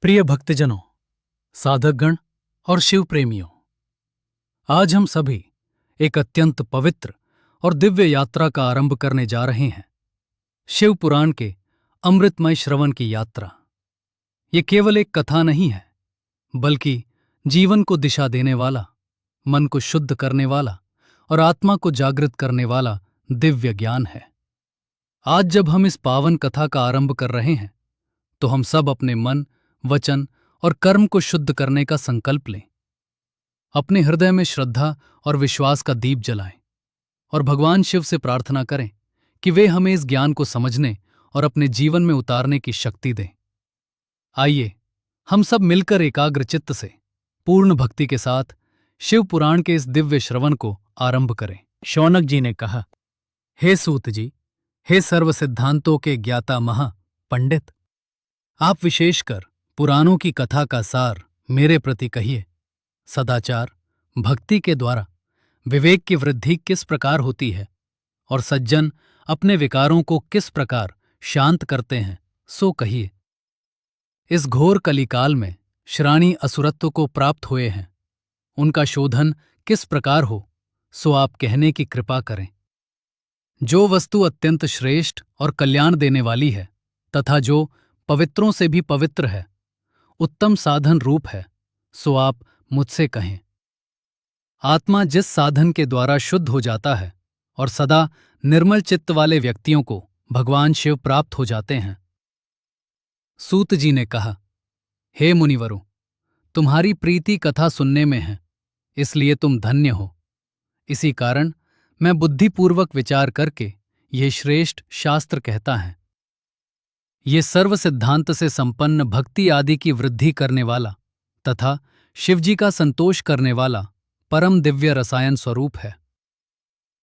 प्रिय भक्तजनों, साधकगण और शिव प्रेमियों, आज हम सभी एक अत्यंत पवित्र और दिव्य यात्रा का आरंभ करने जा रहे हैं। शिव पुराण के अमृतमय श्रवण की यात्रा। ये केवल एक कथा नहीं है, बल्कि जीवन को दिशा देने वाला, मन को शुद्ध करने वाला और आत्मा को जागृत करने वाला दिव्य ज्ञान है। आज जब हम इस पावन कथा का आरंभ कर रहे हैं, तो हम सब अपने मन, वचन और कर्म को शुद्ध करने का संकल्प लें। अपने हृदय में श्रद्धा और विश्वास का दीप जलाएं और भगवान शिव से प्रार्थना करें कि वे हमें इस ज्ञान को समझने और अपने जीवन में उतारने की शक्ति दें। आइए हम सब मिलकर एकाग्र चित्त से पूर्ण भक्ति के साथ शिव पुराण के इस दिव्य श्रवण को आरंभ करें। शौनक जी ने कहा, हे सूत जी, हे सर्व सिद्धांतों के ज्ञाता महा पंडित, आप विशेषकर पुराणों की कथा का सार मेरे प्रति कहिए। सदाचार, भक्ति के द्वारा विवेक की वृद्धि किस प्रकार होती है और सज्जन अपने विकारों को किस प्रकार शांत करते हैं, सो कहिए। इस घोर कलिकाल में श्राणी असुरत्व को प्राप्त हुए हैं, उनका शोधन किस प्रकार हो, सो आप कहने की कृपा करें। जो वस्तु अत्यंत श्रेष्ठ और कल्याण देने वाली है तथा जो पवित्रों से भी पवित्र है, उत्तम साधन रूप है, सो आप मुझसे कहें। आत्मा जिस साधन के द्वारा शुद्ध हो जाता है और सदा निर्मल चित्त वाले व्यक्तियों को भगवान शिव प्राप्त हो जाते हैं। सूत जी ने कहा, हे मुनिवरों, तुम्हारी प्रीति कथा सुनने में है, इसलिए तुम धन्य हो। इसी कारण मैं बुद्धिपूर्वक विचार करके ये श्रेष्ठ शास्त्र कहता है। ये सर्व सिद्धांत से संपन्न भक्ति आदि की वृद्धि करने वाला तथा शिवजी का संतोष करने वाला परम दिव्य रसायन स्वरूप है।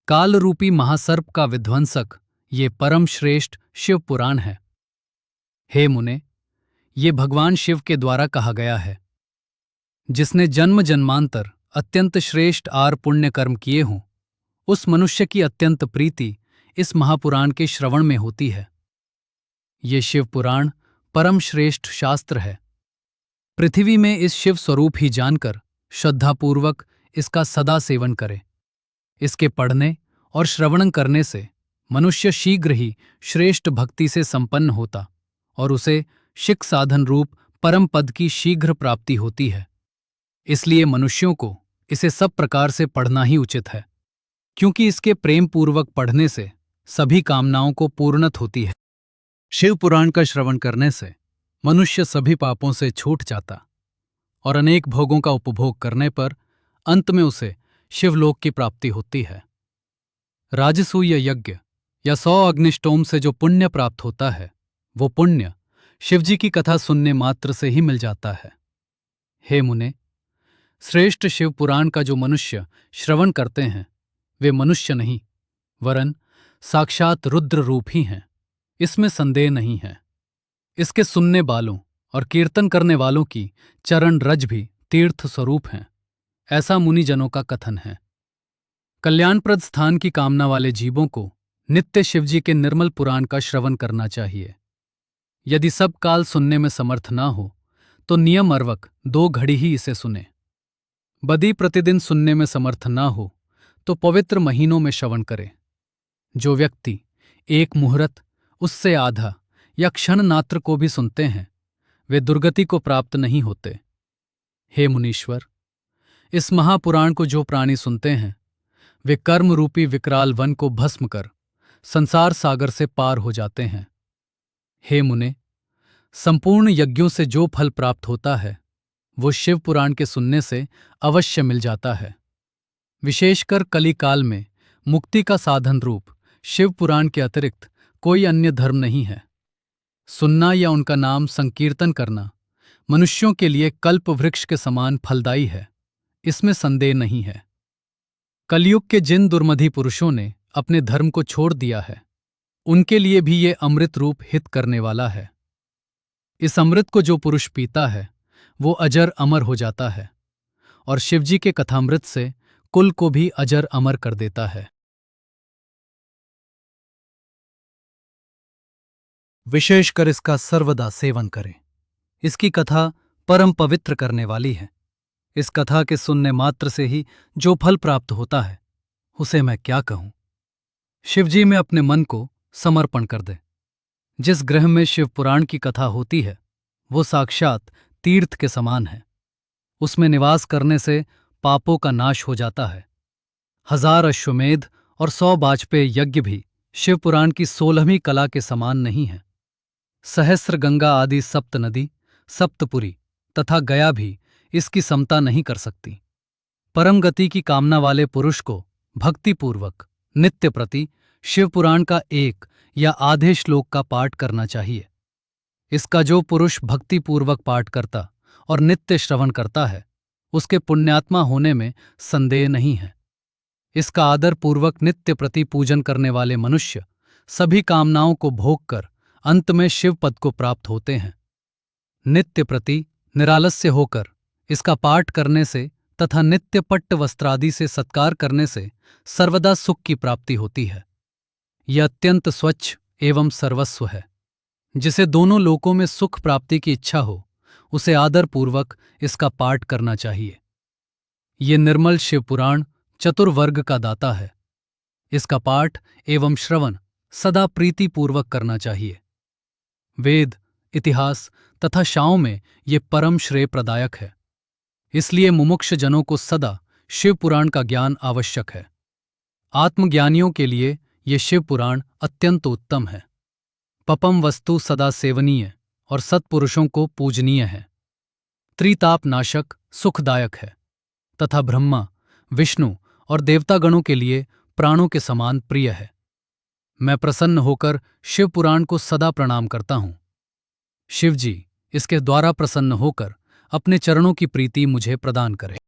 काल रूपी महासर्प का विध्वंसक ये परम श्रेष्ठ शिव पुराण है। हे मुने, ये भगवान शिव के द्वारा कहा गया है। जिसने जन्म जन्मांतर अत्यंत श्रेष्ठ आर पुण्य कर्म किए हों, उस मनुष्य की अत्यंत प्रीति इस महापुराण के श्रवण में होती है। ये शिव पुराण परम श्रेष्ठ शास्त्र है। पृथ्वी में इस शिव स्वरूप ही जानकर श्रद्धापूर्वक इसका सदा सेवन करे। इसके पढ़ने और श्रवण करने से मनुष्य शीघ्र ही श्रेष्ठ भक्ति से संपन्न होता और उसे शिख साधन रूप परम पद की शीघ्र प्राप्ति होती है। इसलिए मनुष्यों को इसे सब प्रकार से पढ़ना ही उचित है, क्योंकि इसके प्रेम पूर्वक पढ़ने से सभी कामनाओं को पूर्णत होती है। शिव पुराण का श्रवण करने से मनुष्य सभी पापों से छूट जाता और अनेक भोगों का उपभोग करने पर अंत में उसे शिवलोक की प्राप्ति होती है। राजसूय यज्ञ या 100 अग्निष्टोम से जो पुण्य प्राप्त होता है, वो पुण्य शिवजी की कथा सुनने मात्र से ही मिल जाता है। हे मुने, श्रेष्ठ शिव पुराण का जो मनुष्य श्रवण करते हैं, वे मनुष्य नहीं वरन साक्षात रुद्र रूप ही हैं, इसमें संदेह नहीं है। इसके सुनने वालों और कीर्तन करने वालों की चरण रज भी तीर्थ स्वरूप हैं, ऐसा मुनिजनों का कथन है। कल्याणप्रद स्थान की कामना वाले जीवों को नित्य शिवजी के निर्मल पुराण का श्रवण करना चाहिए। यदि सब काल सुनने में समर्थ ना हो तो नियम अर्वक 2 घड़ी ही इसे सुने। बदी प्रतिदिन सुनने में समर्थ ना हो तो पवित्र महीनों में श्रवण करे। जो व्यक्ति एक मुहूर्त, उससे आधा या क्षण मात्र को भी सुनते हैं, वे दुर्गति को प्राप्त नहीं होते। हे मुनीश्वर, इस महापुराण को जो प्राणी सुनते हैं, वे कर्म रूपी विकराल वन को भस्म कर संसार सागर से पार हो जाते हैं। हे मुने, संपूर्ण यज्ञों से जो फल प्राप्त होता है, वो शिव पुराण के सुनने से अवश्य मिल जाता है। विशेषकर कलिकाल में मुक्ति का साधन रूप शिव पुराण के अतिरिक्त कोई अन्य धर्म नहीं है। सुनना या उनका नाम संकीर्तन करना मनुष्यों के लिए कल्प वृक्ष के समान फलदायी है, इसमें संदेह नहीं है। कलयुग के जिन दुर्मधि पुरुषों ने अपने धर्म को छोड़ दिया है, उनके लिए भी ये अमृत रूप हित करने वाला है। इस अमृत को जो पुरुष पीता है, वो अजर अमर हो जाता है और शिवजी के कथामृत से कुल को भी अजर अमर कर देता है। विशेषकर इसका सर्वदा सेवन करें। इसकी कथा परम पवित्र करने वाली है। इस कथा के सुनने मात्र से ही जो फल प्राप्त होता है उसे मैं क्या कहूं। शिवजी में अपने मन को समर्पण कर दे। जिस गृह में शिव पुराण की कथा होती है वो साक्षात तीर्थ के समान है। उसमें निवास करने से पापों का नाश हो जाता है। 1000 अश्वमेध और 100 वाजपेय यज्ञ भी शिव पुराण की 16वीं कला के समान नहीं है। सहस्र गंगा आदि सप्त नदी, सप्तपुरी तथा गया भी इसकी समता नहीं कर सकती। परम गति की कामना वाले पुरुष को भक्तिपूर्वक नित्य प्रति शिव पुराण का एक या आधे श्लोक का पाठ करना चाहिए। इसका जो पुरुष भक्तिपूर्वक पाठ करता और नित्य श्रवण करता है उसके पुण्यात्मा होने में संदेह नहीं है। इसका आदर पूर्वक नित्य प्रति पूजन करने वाले मनुष्य सभी कामनाओं को भोग कर अंत में शिव पद को प्राप्त होते हैं। नित्य प्रति निरालस्य होकर इसका पाठ करने से तथा नित्य पट्ट वस्त्रादि से सत्कार करने से सर्वदा सुख की प्राप्ति होती है। यह अत्यंत स्वच्छ एवं सर्वस्व है। जिसे दोनों लोकों में सुख प्राप्ति की इच्छा हो उसे आदरपूर्वक इसका पाठ करना चाहिए। ये निर्मल शिव पुराण चतुर्वर्ग का दाता है। इसका पाठ एवं श्रवण सदा प्रीतिपूर्वक करना चाहिए। वेद, इतिहास तथा शाओं में ये परम श्रेय प्रदायक है। इसलिए मुमुक्ष जनों को सदा शिव पुराण का ज्ञान आवश्यक है। आत्मज्ञानियों के लिए ये शिव पुराण अत्यंत उत्तम है। पपम वस्तु सदा सेवनीय और सत्पुरुषों को पूजनीय है। त्रिताप नाशक सुखदायक है तथा ब्रह्मा, विष्णु और देवतागणों के लिए प्राणों के समान प्रिय है। मैं प्रसन्न होकर शिव पुराण को सदा प्रणाम करता हूं। शिवजी इसके द्वारा प्रसन्न होकर अपने चरणों की प्रीति मुझे प्रदान करें।